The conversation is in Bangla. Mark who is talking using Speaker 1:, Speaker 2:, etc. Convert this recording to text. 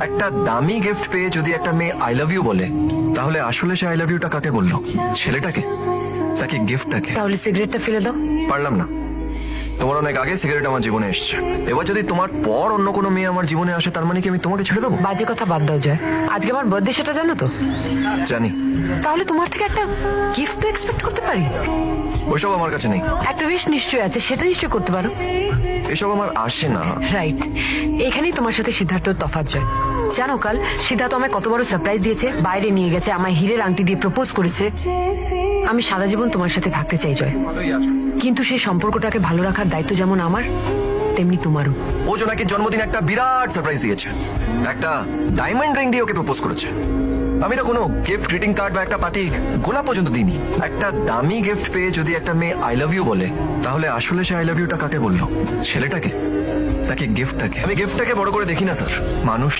Speaker 1: একটা দামি গিফট পেয়ে যদি একটা মেয়ে আই লাভ ইউ বলে, তাহলে আসলে সে আই লাভ ইউটা কাকে বললো? ছেলেটাকে নাকি গিফটটাকে?
Speaker 2: তাহলে সিগারেটটা ফেলে দাও।
Speaker 1: পারলাম না। তোমার অনেক আগে সিগারেট আমার জীবনে এসছে। এবার যদি তোমার পর অন্য কোনো মেয়ে আমার জীবনে আসে, তার মানে কি আমি তোমাকে ছেড়ে দেবো?
Speaker 2: বাজে কথা বাদ দাও জয়, আজকে আমার বার্থডে, সেটা জানো তো?
Speaker 1: জানি।
Speaker 2: তাহলে তোমার থেকে একটা গিফট তো এক্সপেক্ট করতে পারি।
Speaker 1: ওইসব আমার কাছে নেই।
Speaker 2: একটা উইশ নিশ্চয়ই আছে, সেটা নিশ্চয়ই করতে পারো।
Speaker 1: এসব আমার আসে না।
Speaker 2: রাইট, এখানেই তোমার সাথে সিদ্ধার্থর তফাৎ জয়। জানো কাল সিদ্ধার্থ আমায় কত বড় সারপ্রাইজ দিয়েছে, বাইরে নিয়ে গেছে, আমায় হীরের আংটি দিয়ে প্রপোজ করেছে। আমি সারা জীবন তোমার সাথে থাকতে চাই জয়, কিন্তু সেই সম্পর্কটাকে ভালো রাখার দায়িত্ব যেমন আমার, তেমনি তোমারও।
Speaker 1: ও জোনাকির জন্মদিন একটা বিরাট সারপ্রাইজ দিয়েছে, একটা ডায়মন্ড রিং দিয়ে ওকে প্রপোজ করেছে। আমি তো কোনো গিফট, গ্রিটিং কার্ড বা একটা পাতি গোলাপ পর্যন্ত দিইনি। একটা দামি গিফট পেয়ে যদি একটা মেয়ে আই লাভ ইউ বলে, তাহলে আসলে সে আই লাভ ইউটা কাকে বললো? ছেলেটাকে নাকি গিফটটাকে? আমি গিফটটাকে বড় করে দেখি না স্যার, মানুষ